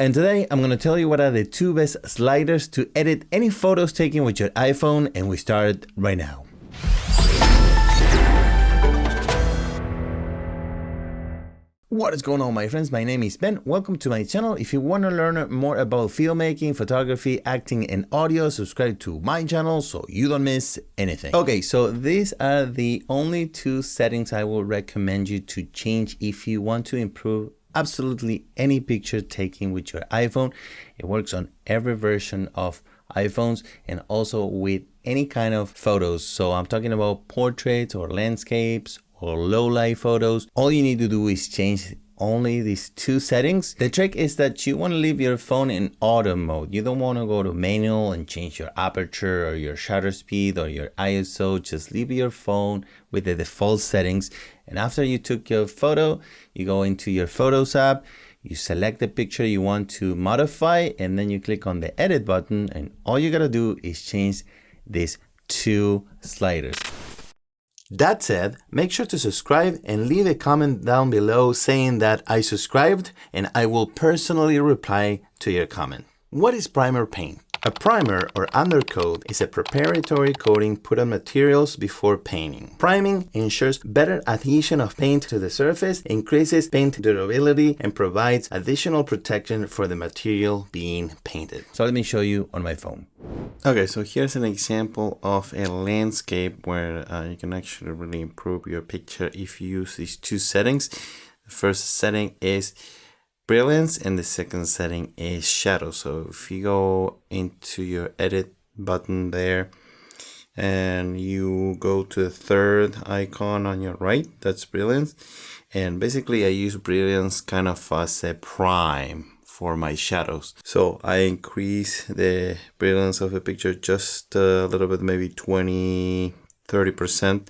And today I'm going to tell you what are the two best sliders to edit any photos taken with your iPhone, and we start right now. What is going on, my friends? My name is Ben. Welcome to my channel. If you want to learn more about filmmaking, photography, acting, and audio, subscribe to my channel so you don't miss anything. Okay, so these are the only two settings I will recommend you to change if you want to improve absolutely any picture taken with your iPhone. It works on every version of iPhones and also with any kind of photos. So I'm talking about portraits or landscapes or low light photos. All you need to do is change only these two settings. The trick is that you want to leave your phone in auto mode. You don't want to go to manual and change your aperture or your shutter speed or your ISO. Just leave your phone with the default settings. And after you took your photo, you go into your Photos app, you select the picture you want to modify, and then you click on the edit button, and all you gotta do is change these two sliders. That said, make sure to subscribe and leave a comment down below saying that I subscribed, and I will personally reply to your comment. What is primer paint? A primer or undercoat is a preparatory coating put on materials before painting. Priming ensures better adhesion of paint to the surface, increases paint durability, and provides additional protection for the material being painted. So let me show you on my phone. Okay, so here's an example of a landscape where you can actually really improve your picture if you use these two settings. The first setting is brilliance and the second setting is shadow. So if you go into your edit button there and you go to the third icon on your right, that's brilliance. And basically I use brilliance kind of as a prime for my shadows. So I increase the brilliance of a picture just a little bit, maybe 20-30%.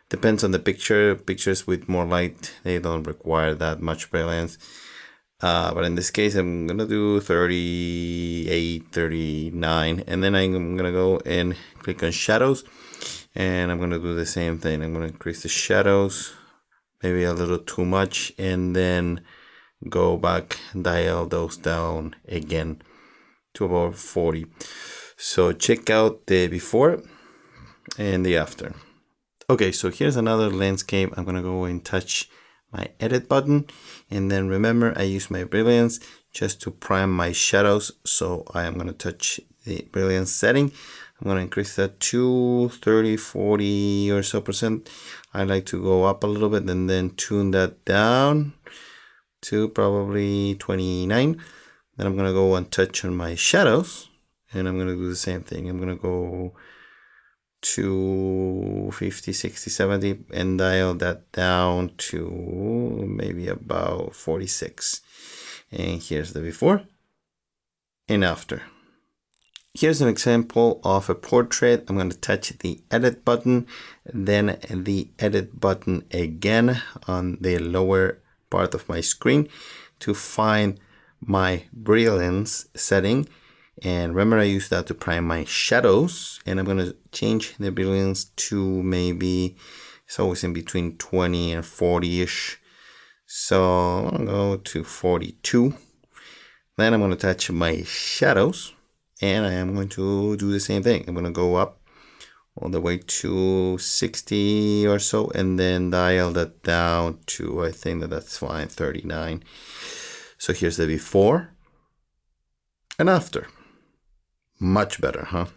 Depends on the picture. Pictures with more light, they don't require that much brilliance. But in this case, I'm going to do 38, 39, and then I'm going to go and click on shadows, and I'm going to do the same thing. I'm going to increase the shadows, maybe a little too much, and then go back, dial those down again to about 40. So check out the before and the after. Okay, so here's another landscape. I'm going to go and touch my edit button, and then remember I use my brilliance just to prime my shadows. So I am going to touch the brilliance setting. I'm going to increase that to 30, 40 or so percent. I like to go up a little bit and then tune that down to probably 29. Then I'm going to go and touch on my shadows, and I'm going to do the same thing. I'm going to go to 50, 60, 70 and dial that down to maybe about 46. And here's the before and after. Here's an example of a portrait. I'm going to touch the edit button, then the edit button again on the lower part of my screen to find my brilliance setting. And remember, I use that to prime my shadows, and I'm going to change the brilliance to maybe, it's always in between 20 and 40-ish. So I'm going to go to 42. Then I'm going to touch my shadows, and I am going to do the same thing. I'm going to go up all the way to 60 or so, and then dial that down to, I think that's fine, 39. So here's the before and after. Much better, huh?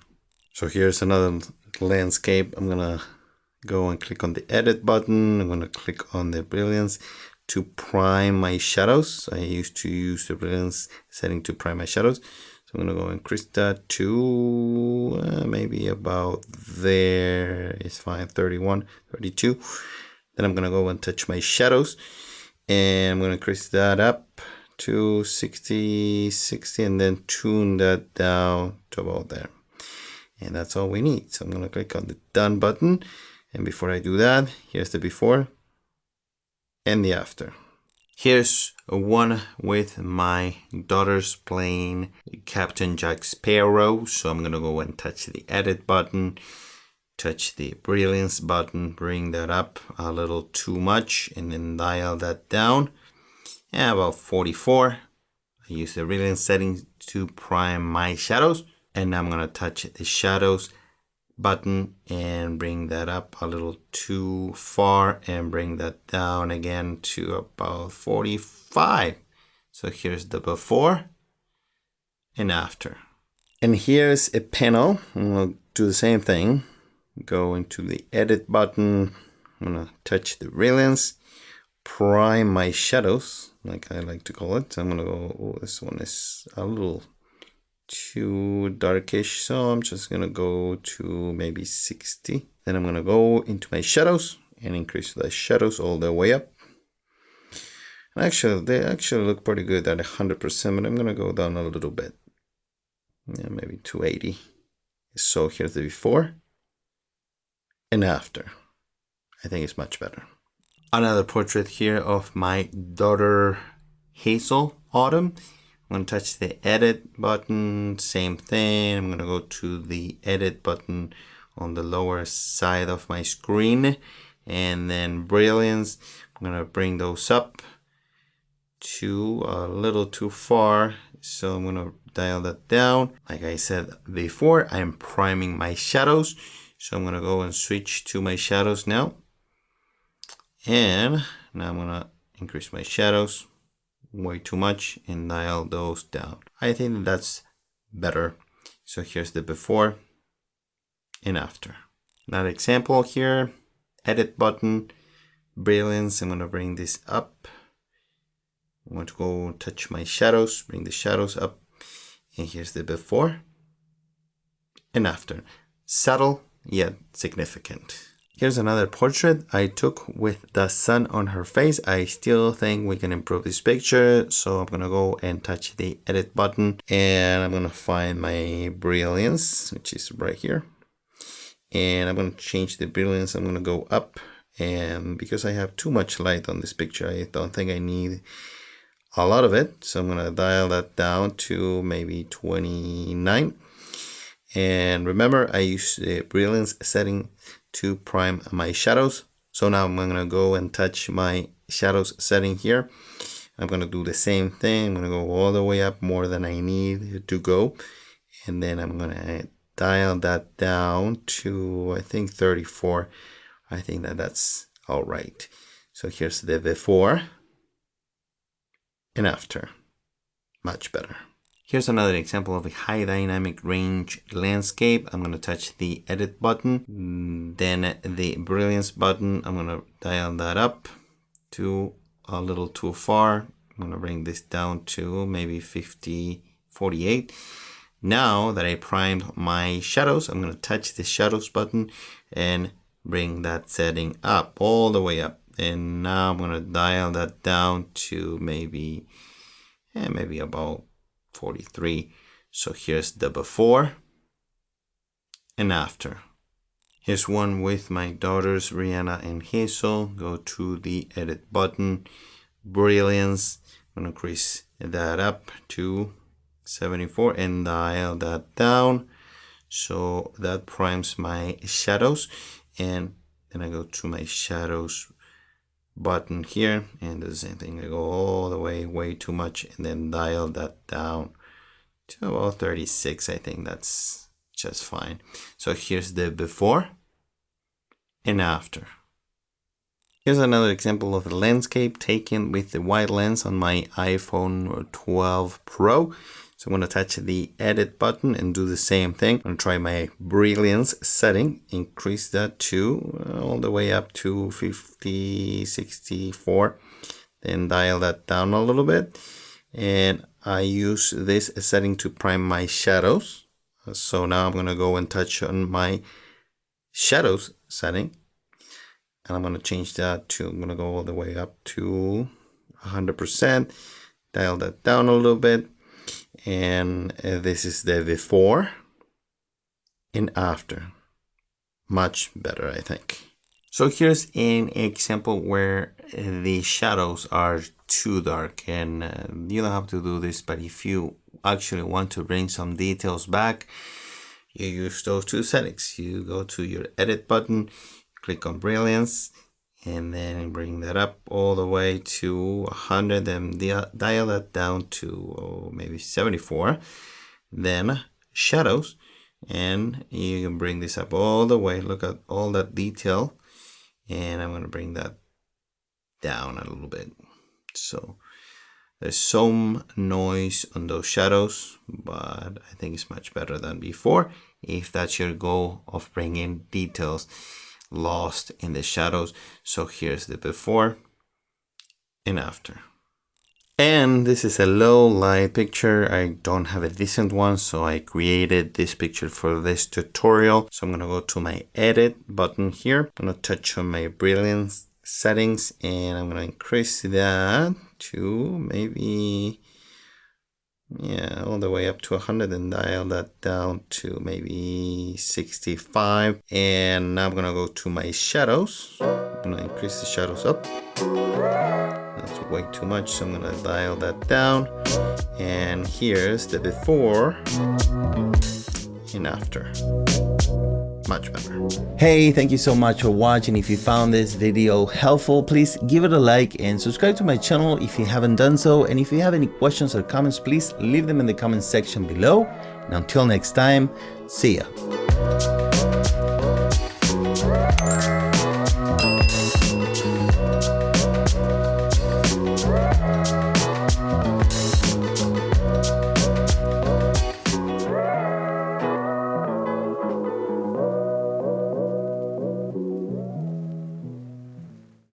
So here's another landscape. I'm gonna go and click on the edit button. I'm gonna click on the brilliance to prime my shadows. I used to use the brilliance setting to prime my shadows. So I'm gonna go and increase that to maybe about there. It's fine, 31, 32. Then I'm gonna go and touch my shadows, and I'm gonna increase that up to 60, 60, and then tune that down to about there. And that's all we need. So I'm going to click on the done button. And before I do that, here's the before and the after. Here's one with my daughters playing Captain Jack Sparrow. So I'm going to go and touch the edit button, touch the brilliance button, bring that up a little too much, and then dial that down. Yeah, about 44. I use the brilliance setting to prime my shadows. And now I'm going to touch the shadows button and bring that up a little too far and bring that down again to about 45. So here's the before and after. And here's a panel. I'm going to do the same thing. Go into the edit button. I'm going to touch the brilliance, prime my shadows, like I like to call it. I'm going to go, oh, this one is a little too darkish, so I'm just gonna go to maybe 60. Then I'm gonna go into my shadows and increase the shadows all the way up. And actually, they actually look pretty good at 100%, but I'm gonna go down a little bit. Yeah, maybe 280. So here's the before and after. I think it's much better. Another portrait here of my daughter Hazel Autumn. I'm going to touch the edit button, same thing. I'm going to go to the edit button on the lower side of my screen and then brilliance. I'm going to bring those up to a little too far. So I'm going to dial that down. Like I said before, I'm priming my shadows. So I'm going to go and switch to my shadows now. And now I'm going to increase my shadows way too much and dial those down. I think that's better. So here's the before and after. Another example here, edit button, brilliance. I'm going to bring this up. I'm going to go touch my shadows, bring the shadows up. And here's the before and after. Subtle yet significant. Here's another portrait I took with the sun on her face. I still think we can improve this picture. So I'm going to go and touch the edit button. And I'm going to find my brilliance, which is right here. And I'm going to change the brilliance. I'm going to go up. And because I have too much light on this picture, I don't think I need a lot of it. So I'm going to dial that down to maybe 29. And remember, I use the brilliance setting to prime my shadows. So now I'm going to go and touch my shadows setting here. I'm going to do the same thing. I'm going to go all the way up more than I need to go. And then I'm going to dial that down to, I think, 34. I think that's all right. So here's the before and after. Much better. Here's another example of a high dynamic range landscape. I'm going to touch the edit button, then the brilliance button. I'm going to dial that up to a little too far. I'm going to bring this down to maybe 50, 48. Now that I primed my shadows, I'm going to touch the shadows button and bring that setting up, all the way up. And now I'm going to dial that down to maybe about 43. So here's the before and after. Here's one with my daughters Rihanna and Hazel. Go to the edit button, brilliance. I'm gonna increase that up to 74 and dial that down. So that primes my shadows. And then I go to my shadows button here and do the same thing. I go all the way too much and then dial that down to about 36. I think that's just fine. So here's the before and after. Here's another example of a landscape taken with the wide lens on my iPhone 12 Pro. So I'm going to touch the edit button and do the same thing. I'm going to try my brilliance setting, increase that to all the way up to 50, 64, then dial that down a little bit. And I use this setting to prime my shadows. So now I'm going to go and touch on my shadows setting. And I'm going to change that to, I'm going to go all the way up to 100%, dial that down a little bit. And this is the before and after. Much better, I think. So here's an example where the shadows are too dark, and you don't have to do this, but if you actually want to bring some details back, you use those two settings. You go to your edit button, click on brilliance, and then bring that up all the way to 100 and dial that down to maybe 74. Then shadows, and you can bring this up all the way. Look at all that detail, and I'm going to bring that down a little bit. So there's some noise on those shadows, but I think it's much better than before if that's your goal of bringing details lost in the shadows. So here's the before and after. And this is a low light picture. I don't have a decent one, so I created this picture for this tutorial. So I'm gonna go to my edit button here. I'm gonna touch on my brilliance settings, and I'm gonna increase that to maybe, yeah, all the way up to 100 and dial that down to maybe 65. And now I'm gonna go to my shadows. I'm gonna increase the shadows up. That's way too much, so I'm gonna dial that down. And here's the before and after. Much better. Hey, thank you so much for watching. If you found this video helpful, please give it a like and subscribe to my channel if you haven't done so. And if you have any questions or comments, please leave them in the comment section below. And until next time, see ya.